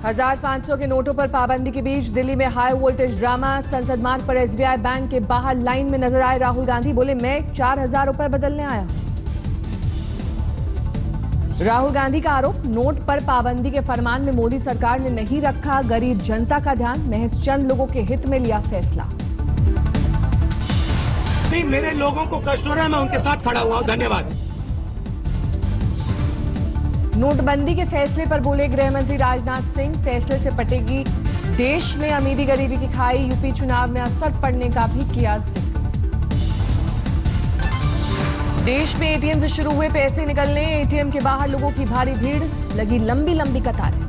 1500 के नोटों पर पाबंदी के बीच दिल्ली में हाई वोल्टेज ड्रामा। संसद मार्ग पर एसबीआई बैंक के बाहर लाइन में नजर आए राहुल गांधी। बोले, मैं 4000 रुपए बदलने आया हूं। राहुल गांधी का आरोप, नोट पर पाबंदी के फरमान में मोदी सरकार ने नहीं रखा गरीब जनता का ध्यान, महज चंद लोगों के हित में लिया फैसला। मेरे लोगों को कष्ट हो रहा है, मैं उनके साथ खड़ा हुआ हूं। धन्यवाद। नोटबंदी के फैसले पर बोले गृह मंत्री राजनाथ सिंह, फैसले से पटेगी देश में अमीरी गरीबी की खाई। यूपी चुनाव में असर पड़ने का भी किया जिक्र। देश में एटीएम से शुरू हुए पैसे निकलने, एटीएम के बाहर लोगों की भारी भीड़, लगी लंबी लंबी कतारें।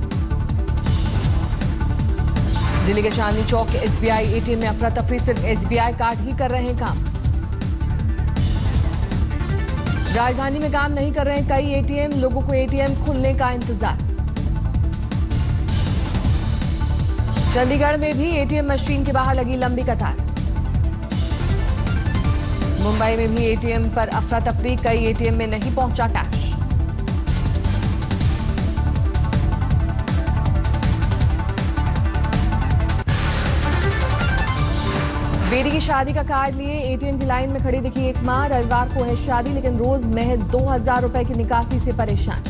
दिल्ली के चांदनी चौक के एसबीआई एटीएम में अफरा तफरी, सिर्फ एसबीआई कार्ड ही कर रहे हैं काम। राजधानी में काम नहीं कर रहे हैं कई एटीएम, लोगों को एटीएम खुलने का इंतजार। चंडीगढ़ में भी एटीएम मशीन के बाहर लगी लंबी कतार। मुंबई में भी एटीएम पर अफरा तफरी, कई एटीएम में नहीं पहुंचा कैश। बेटी की शादी का कार्ड लिए एटीएम की लाइन में खड़ी दिखी एक मां। रविवार को है शादी, लेकिन रोज महज 2000 रुपए की निकासी से परेशान।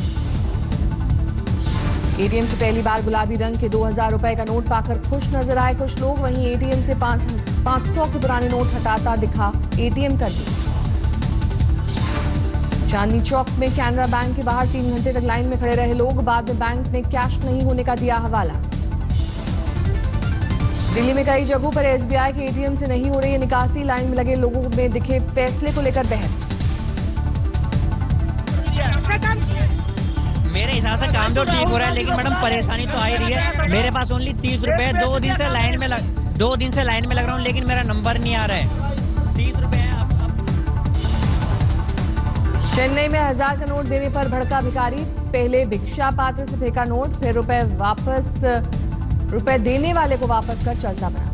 एटीएम से पहली बार गुलाबी रंग के 2000 रुपए का नोट पाकर खुश नजर आए कुछ लोग। वहीं एटीएम से 500 के पुराने नोट हटाता दिखा एटीएम कर्मी। चांदनी चौक में कैनरा बैंक के बाहर 3 घंटे तक लाइन में खड़े रहे लोग। बाद में बैंक ने कैश नहीं होने का दिया हवाला। दिल्ली में कई जगहों पर एसबीआई के एटीएम से नहीं हो रही है निकासी, लाइन में लगे लोगों में दिखे फैसले को लेकर बहस। मेरे हिसाब से काम तो ठीक हो रहा है, लेकिन मैडम परेशानी तो आ ही रही है। मेरे पास ओनली 30 रुपए है। 2 दिन से लाइन में लग रहा हूँ, लेकिन मेरा नंबर नहीं आ रहा है। 30 रुपए है। चेन्नई में 1000 का नोट देने पर भड़का भिखारी। पहले भिक्षा पात्र से फेंका नोट, फिर रुपए देने वाले को वापस कर चलता बना।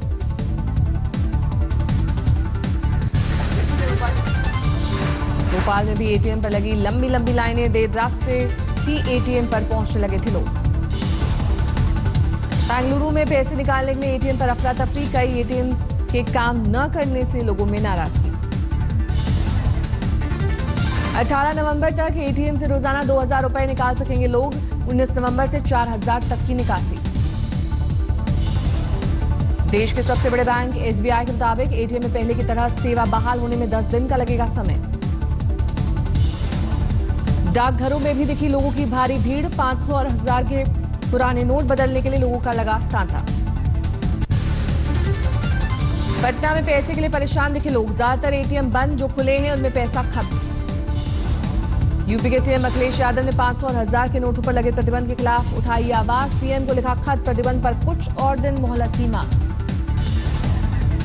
भोपाल में भी एटीएम पर लगी लंबी लंबी लाइनें। देर रात से ही एटीएम पर पहुंचने लगे थे लोग। बेंगलुरु में पैसे निकालने के लिए एटीएम पर अफरा तफरी, कई एटीएम के काम न करने से लोगों में नाराजगी। 18 नवंबर तक एटीएम से रोजाना 2000 रुपए निकाल सकेंगे लोग। 19 नवंबर से 4000 तक की निकासी। देश के सबसे बड़े बैंक एसबीआई के मुताबिक एटीएम में पहले की तरह सेवा बहाल होने में 10 दिन का लगेगा समय। डाकघरों में भी दिखी लोगों की भारी भीड़। 500 और 1000 के पुराने नोट बदलने के लिए लोगों का लगा तांता। पटना में पैसे के लिए परेशान दिखे लोग। ज्यादातर एटीएम बंद, जो खुले हैं उनमें पैसा खत्म। यूपी के सीएम अखिलेश यादव ने 500 और 1000 के नोटों पर लगे प्रतिबंध के खिलाफ उठाई आवाज। सीएम को लिखा खत, प्रतिबंध पर कुछ और दिन मोहलत की मांग।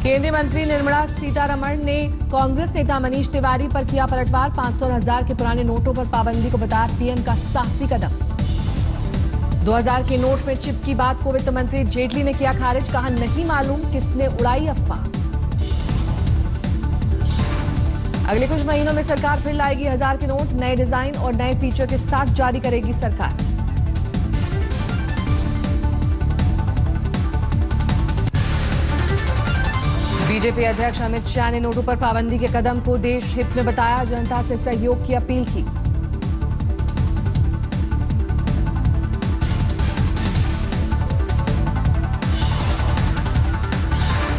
केंद्रीय मंत्री निर्मला सीतारमण ने कांग्रेस नेता मनीष तिवारी पर किया पलटवार। 500 और 1000 के पुराने नोटों पर पाबंदी को बताया पीएम का साहसी कदम। 2000 के नोट में चिप की बात को वित्त मंत्री जेटली ने किया खारिज। कहा, नहीं मालूम किसने उड़ाई अफवाह। अगले कुछ महीनों में सरकार फिर लाएगी 1000 के नोट, नए डिजाइन और नए फीचर के साथ जारी करेगी सरकार। बीजेपी अध्यक्ष अमित शाह ने नोटों पर पाबंदी के कदम को देश हित में बताया। जनता से सहयोग की अपील की।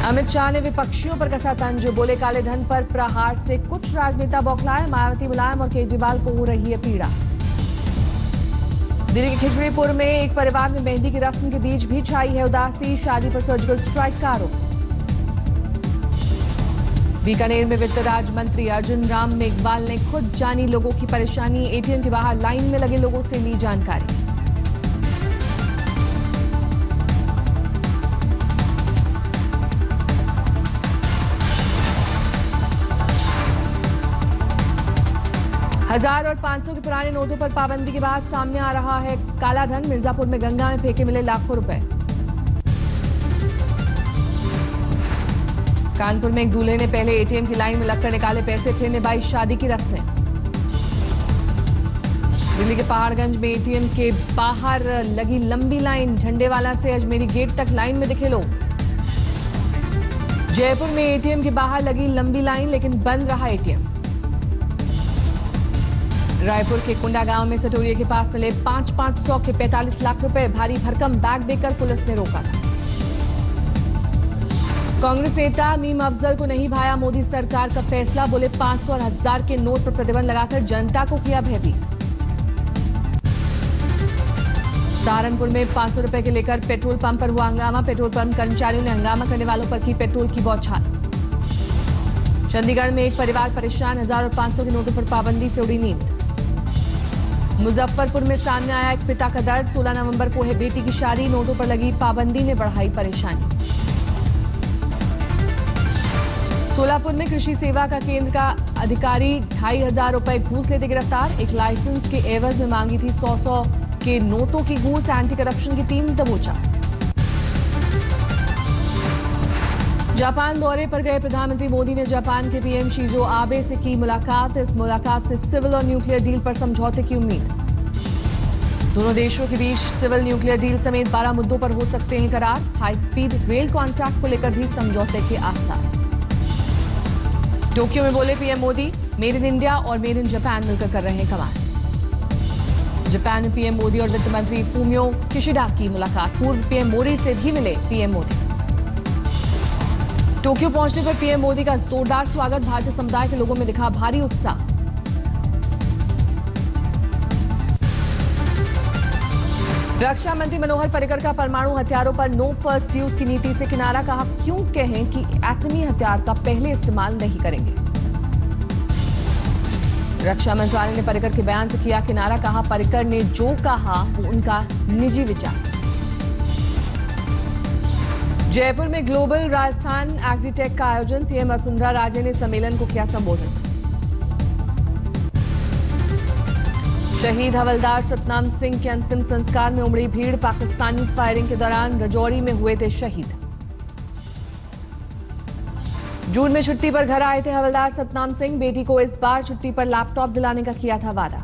अमित शाह ने विपक्षियों पर कसा तंज। बोले, काले धन पर प्रहार से कुछ राजनेता बौखलाए। मायावती, मुलायम और केजरीवाल को हो रही है पीड़ा। दिल्ली के खिजड़ीपुर में एक परिवार में मेहंदी की रस्म के बीच भी छाई है उदासी। शादी पर सर्जिकल स्ट्राइक का आरोप। बीकानेर में वित्त राज्य मंत्री अर्जुन राम मेघवाल ने खुद जानी लोगों की परेशानी। एटीएम के बाहर लाइन में लगे लोगों से ली जानकारी। हजार और 500 के पुराने नोटों पर पाबंदी के बाद सामने आ रहा है काला धन। मिर्जापुर में गंगा में फेंके मिले लाखों रुपए। कानपुर में एक दूल्हे ने पहले एटीएम की लाइन में लगकर निकाले पैसे, फिर निभाई शादी की रस्में। दिल्ली के पहाड़गंज में एटीएम के बाहर लगी लंबी लाइन, झंडेवाला से अजमेरी गेट तक लाइन में दिखे लोग। जयपुर में एटीएम के बाहर लगी लंबी लाइन, लेकिन बंद रहा एटीएम। रायपुर के कुंडा गांव में सटोरिया के पास मिले 500 के 45 लाख रुपए, भारी भरकम बैग देकर पुलिस ने रोका था। कांग्रेस नेता मीम अफजल को नहीं भाया मोदी सरकार का फैसला, बोले 500 और 1000 के नोट पर प्रतिबंध लगाकर जनता को किया भयभीत। सहारनपुर में 500 रुपए के लेकर पेट्रोल पंप पर हुआ हंगामा, पेट्रोल पंप कर्मचारियों ने हंगामा करने वालों पर की पेट्रोल की बौछार। चंडीगढ़ में एक परिवार परेशान, 1000 और 500 के नोटों पर पाबंदी से उड़ी नींद। मुजफ्फरपुर में सामने आया एक पिता का दर्द, 16 नवंबर को है बेटी की शादी, नोटों पर लगी पाबंदी ने बढ़ाई परेशानी। सोलापुर में कृषि सेवा का केंद्र का अधिकारी 2500 रुपए घूस लेते गिरफ्तार, एक लाइसेंस के एवज में मांगी थी 100 के नोटों की घूस, एंटी करप्शन की टीम दबोचा। जापान दौरे पर गए प्रधानमंत्री मोदी ने जापान के पीएम शिंजो आबे से की मुलाकात, इस मुलाकात से सिविल और न्यूक्लियर डील पर समझौते की उम्मीद। दोनों देशों के बीच सिविल न्यूक्लियर डील समेत 12 मुद्दों पर हो सकते हैं करार, हाई स्पीड रेल कॉन्ट्रैक्ट को लेकर भी समझौते के आसार। टोक्यो में बोले PM Modi, made in India और मेड इन जापान मिलकर कर रहे हैं कमाल। जापान में पीएम मोदी और वित्त मंत्री फूमियो किशिडा की मुलाकात, पूर्व पीएम मोदी से भी मिले पीएम मोदी। टोक्यो पहुंचने पर पीएम मोदी का जोरदार स्वागत, भारतीय समुदाय के लोगों में दिखा भारी उत्साह। रक्षा मंत्री मनोहर पर्रिकर का परमाणु हथियारों पर नो फर्स्ट यूज की नीति से किनारा, कहा क्यों कहें कि एटमी हथियार का पहले इस्तेमाल नहीं करेंगे। रक्षा मंत्रालय ने पर्रिकर के बयान से किया किनारा, कहा पर्रिकर ने जो कहा वो उनका निजी विचार। जयपुर में ग्लोबल राजस्थान एग्रीटेक का आयोजन, सीएम वसुंधरा राजे ने सम्मेलन को किया संबोधित। शहीद हवलदार सतनाम सिंह के अंतिम संस्कार में उमड़ी भीड़, पाकिस्तानी फायरिंग के दौरान राजौरी में हुए थे शहीद। जून में छुट्टी पर घर आए थे हवलदार सतनाम सिंह, बेटी को इस बार छुट्टी पर लैपटॉप दिलाने का किया था वादा।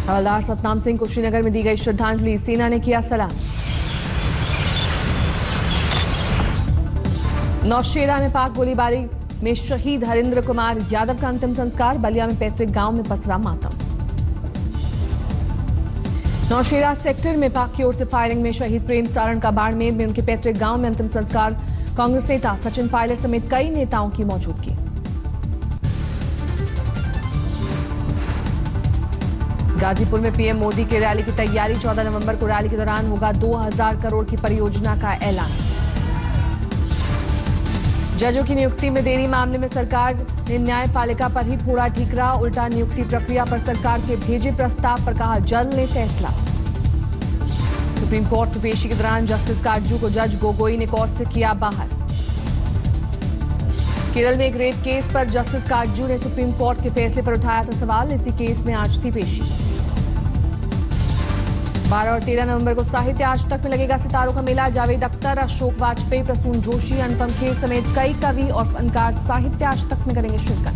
हवलदार सतनाम सिंह को श्रीनगर में दी गई श्रद्धांजलि, सेना ने किया सलाम। नौशेरा में पाक गोलीबारी में शहीद हरिंद्र कुमार यादव का अंतिम संस्कार, बलिया में पैतृक गांव में पसरा मातम। नौशेरा सेक्टर में पाक की ओर से फायरिंग में शहीद प्रेम सारण का बाड़मेर में उनके पैतृक गांव में अंतिम संस्कार, कांग्रेस नेता सचिन पायलट समेत कई नेताओं की मौजूदगी। गाजीपुर में पीएम मोदी की रैली की तैयारी, 14 नवंबर को रैली के दौरान होगा 2000 करोड़ की परियोजना का ऐलान। जजों की नियुक्ति में देरी मामले में सरकार ने न्यायपालिका पर ही फोड़ा ठीकरा, उल्टा नियुक्ति प्रक्रिया पर सरकार के भेजे प्रस्ताव पर कहा जल्द ले फैसला। सुप्रीम कोर्ट में पेशी के दौरान जस्टिस काटजू को जज गोगोई ने कोर्ट से किया बाहर। केरल में एक रेप केस पर जस्टिस काटजू ने सुप्रीम कोर्ट के फैसले पर उठाया था सवाल, इसी केस में आज थी पेशी। 12 और 13 नवंबर को साहित्य आज तक में लगेगा सितारों का मेला, जावेद अख्तर, अशोक वाजपेयी, प्रसून जोशी, अनुपम खेर समेत कई कवि और फनकार साहित्य आज तक में करेंगे शिरकत।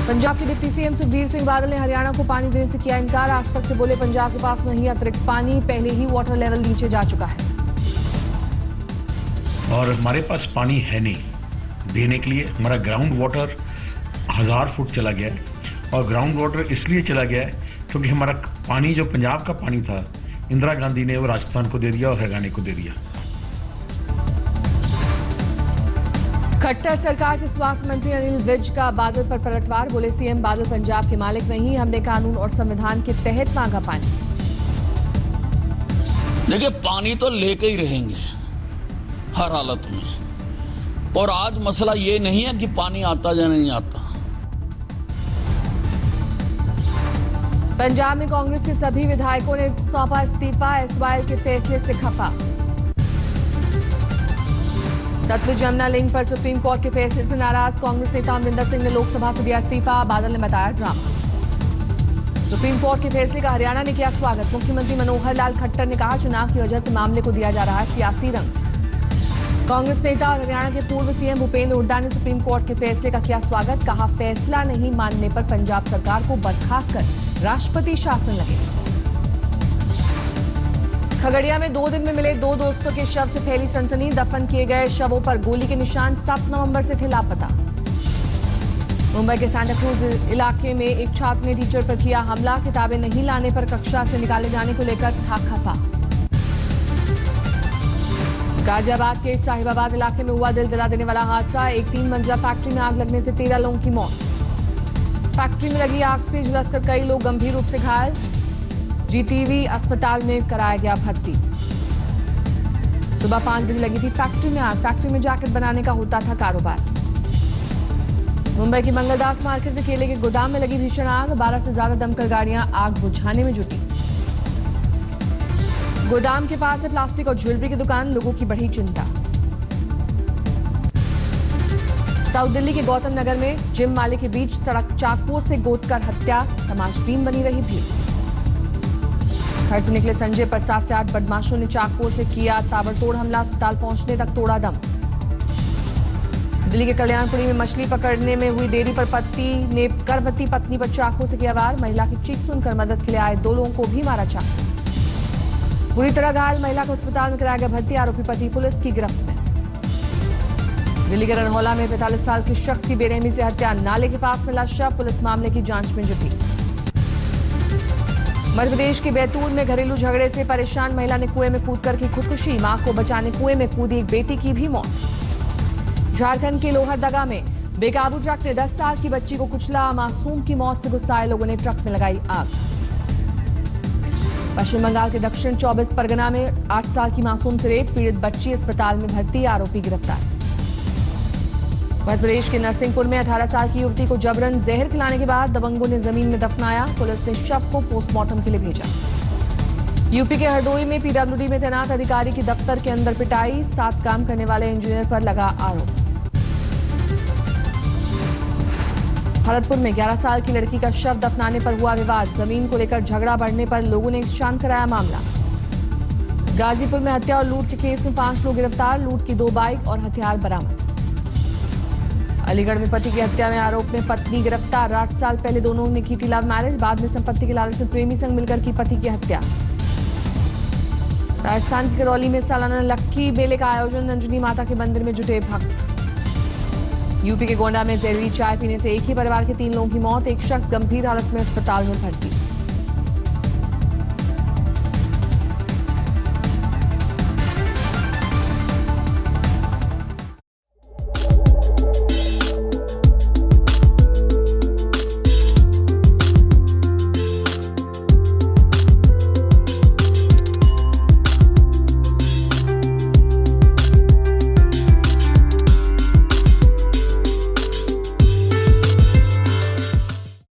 पंजाब के डिप्टी सीएम सुखबीर सिंह बादल ने हरियाणा को पानी देने से किया इनकार, आज तक से बोले पंजाब के पास नहीं अतिरिक्त पानी, पहले ही वाटर लेवल नीचे जा चुका है और हमारे पास पानी है नहीं देने के लिए। हमारा ग्राउंड वाटर 1000 फुट चला गया है और ग्राउंड वाटर इसलिए चला गया है क्योंकि हमारा पानी जो पंजाब का पानी था, इंदिरा गांधी ने वो राजस्थान को दे दिया और हरियाणा को दे दिया। खट्टर सरकार के स्वास्थ्य मंत्री अनिल विज का बादल पर पलटवार, बोले सीएम बादल पंजाब के मालिक नहीं, हमने कानून और संविधान के तहत मांगा पानी। देखिए पानी तो लेके ही रहेंगे हर हालत में, और आज मसला ये नहीं है कि पानी आता या नहीं आता। पंजाब में कांग्रेस के सभी विधायकों ने सौंपा इस्तीफा, एसवाईएल के फैसले से खफा। सतलुज यमुना लिंक पर सुप्रीम कोर्ट के फैसले से नाराज कांग्रेस नेता अमरिंदर सिंह ने लोकसभा से दिया इस्तीफा, बादल ने बताया ड्रामा। सुप्रीम कोर्ट के फैसले का हरियाणा ने किया स्वागत, मुख्यमंत्री मनोहर लाल खट्टर ने कहा चुनाव की वजह से मामले को दिया जा रहा है सियासी रंग। कांग्रेस नेता और हरियाणा के पूर्व सीएम भूपेंद्र हुड्डा ने सुप्रीम कोर्ट के फैसले का किया स्वागत। कहा, फैसला नहीं मानने पर पंजाब सरकार को बर्खास्त कर राष्ट्रपति शासन लगेगा। खगड़िया में 2 दिन में मिले 2 दोस्तों के शव से फैली सनसनी। दफन किए गए शवों पर गोली के निशान 7 नवंबर से थे लापता। मुंबई के सांता क्रूज इलाके में एक छात्र ने टीचर पर किया हमला। किताबें नहीं लाने पर कक्षा से निकाले जाने को लेकर था खफा। गाजियाबाद के साहिबाबाद इलाके में हुआ दिल दिला देने वाला हादसा। एक 3 मंजिला फैक्ट्री में आग लगने से 13 लोगों की मौत। फैक्ट्री में लगी आग से झुलसकर कई लोग गंभीर रूप से घायल। जीटीवी अस्पताल में कराया गया भर्ती। सुबह 5 बजे लगी थी फैक्ट्री में आग। फैक्ट्री में जैकेट बनाने का होता था कारोबार। मुंबई की मंगलदास मार्केट में केले के गोदाम में लगी भीषण आग। 12 से ज्यादा दमकल गाड़ियां आग बुझाने में जुटी। गोदाम के पास है प्लास्टिक और ज्वेलरी की दुकान। लोगों की बढ़ी चिंता। साउथ दिल्ली के गौतम नगर में जिम मालिक के बीच सड़क चाकुओं से गोदकर हत्या। तमाशबीन बनी रही भीड़। घर से निकले संजय पर 7 से 8 बदमाशों ने चाकुओं से किया ताबड़तोड़ हमला। अस्पताल पहुंचने तक तोड़ा दम। दिल्ली के कल्याणपुरी में मछली पकड़ने में हुई देरी पर पति ने गर्भवती पत्नी पर चाकू से किया वार। महिला की चीख सुनकर मदद के लिए आए 2 लोगों को भी मारा चाकू। बुरी तरह घायल महिला को अस्पताल में कराया गया भर्ती। आरोपी पति पुलिस की गिरफ्त में। दिल्ली के रनहौला में 45 साल के शख्स की बेरहमी से हत्या। नाले के पास मिला शव। पुलिस मामले की जांच में जुटी। मध्य प्रदेश के बैतूल में घरेलू झगड़े से परेशान महिला ने कुएं में कूदकर की खुदकुशी। मां को बचाने कुएं में कूदी एक बेटी की भी मौत। झारखंड के लोहरदगा में बेकाबू ट्रक ने 10 साल की बच्ची को कुचला। मासूम की मौत से गुस्साए लोगों ने ट्रक में लगाई आग। पश्चिम बंगाल के दक्षिण 24 परगना में 8 साल की मासूम से रेप। पीड़ित बच्ची अस्पताल में भर्ती। आरोपी गिरफ्तार। मध्य प्रदेश के नरसिंहपुर में 18 साल की युवती को जबरन जहर खिलाने के बाद दबंगों ने जमीन में दफनाया। पुलिस ने शव को पोस्टमार्टम के लिए भेजा। यूपी के हरदोई में पीडब्ल्यूडी में तैनात अधिकारी की दफ्तर के अंदर पिटाई। साथ काम करने वाले इंजीनियर पर लगा आरोप। भरतपुर में 11 साल की लड़की का शव दफनाने पर हुआ विवाद। जमीन को लेकर झगड़ा बढ़ने पर लोगों ने शांत कराया मामला। गाजीपुर में हत्या और लूट के केस में 5 लोग गिरफ्तार। लूट की 2 बाइक और हथियार बरामद। अलीगढ़ में पति की हत्या में आरोप में पत्नी गिरफ्तार। 8 साल पहले दोनों ने की थी लव मैरिज। बाद में संपत्ति के लालच में प्रेमी संग मिलकर की पति की हत्या। राजस्थान के करौली में सालाना लक्की मेले का आयोजन। अंजनी माता के मंदिर में जुटे भक्त। यूपी के गोंडा में जहरीली चाय पीने से एक ही परिवार के 3 लोगों की मौत। एक शख्स गंभीर हालत में अस्पताल में भर्ती।